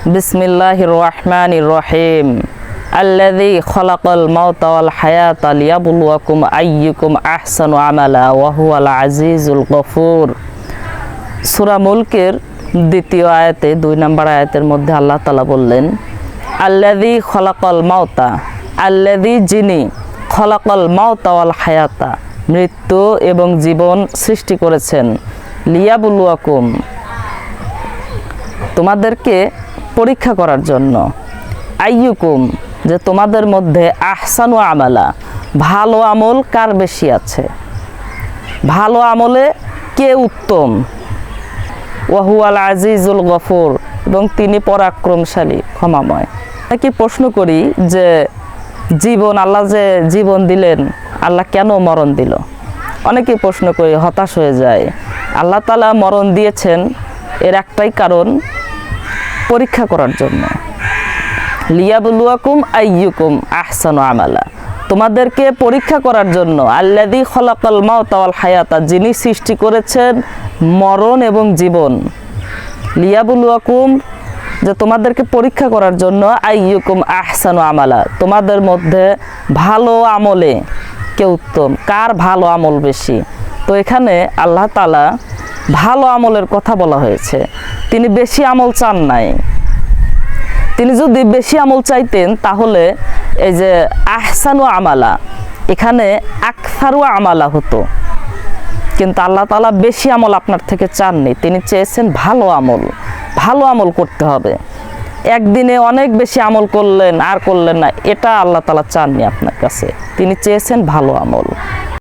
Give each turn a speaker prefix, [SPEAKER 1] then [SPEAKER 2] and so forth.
[SPEAKER 1] বিসমিল্লাহির রহমানির রহিম। আল্লাযী খলাকাল মাউতা ওয়াল হায়াতা লিয়াবলুয়াকুম আইয়ুকুম আহসানু আমালা ওয়া হুয়াল আজিজুল গফুর। সূরা মুলকের দ্বিতীয় আয়াতে 2 নম্বর আয়াতের মধ্যে আল্লাহ তাআলা বললেন, আল্লাযী খলাকাল মাউতা, আল্লাযী যিনি, খলাকাল মাউতা ওয়াল হায়াতা মৃত্যু এবং জীবন সৃষ্টি করেছেন, লিয়াবলুয়াকুম তোমাদেরকে পরীক্ষা করার জন্য, আইয়ুকুম যে তোমাদের মধ্যে আহসানু আমালা ভালো আমল কার বেশি আছে, ভালো আমলে কে উত্তম, ওয়া হুয়াল আজিজুল গফুর এবং তিনি পরাক্রমশালী ক্ষমাময়। কি প্রশ্ন করি যে জীবন, আল্লাহ যে জীবন দিলেন, আল্লাহ কেন মরণ দিল? অনেকেই প্রশ্ন করি, হতাশ হয়ে যায়। আল্লাহ তাআলা মরণ দিয়েছেন এর একটাই কারণ, পরীক্ষা করার জন্য। লিয়াবলুয়াকুম আইয়ুকুম আহসানু আমালা তোমাদেরকে পরীক্ষা করার জন্য। আল্লাযী খলাকাল মাউতা ওয়াল হায়াতা যিনি সৃষ্টি করেছেন মরণ এবং জীবন। লিয়াবলুয়াকুম যে তোমাদেরকে পরীক্ষা করার জন্য, আইয়ুকুম আহসানু আমালা তোমাদের মধ্যে ভালো আমলে কে উত্তম, কার ভালো আমল বেশি। তো এখানে আল্লাহ তাআলা ভালো আমলের কথা বলা হয়েছে। তিনি বেশি আমল চান নাই। তিনি যদি বেশি আমল চাইতেন তাহলে এই যে আহসানু আমালা এখানে আকসারু আমালা হতো, কিন্তু আল্লাহ তাআলা বেশি আমল আপনার থেকে চাননি। তিনি চেয়েছেন ভালো আমল, ভালো আমল করতে হবে। একদিনে অনেক বেশি আমল করলেন আর করলেন না, এটা আল্লাহ তাআলা চাননি আপনার কাছে। তিনি চেয়েছেন ভালো আমল।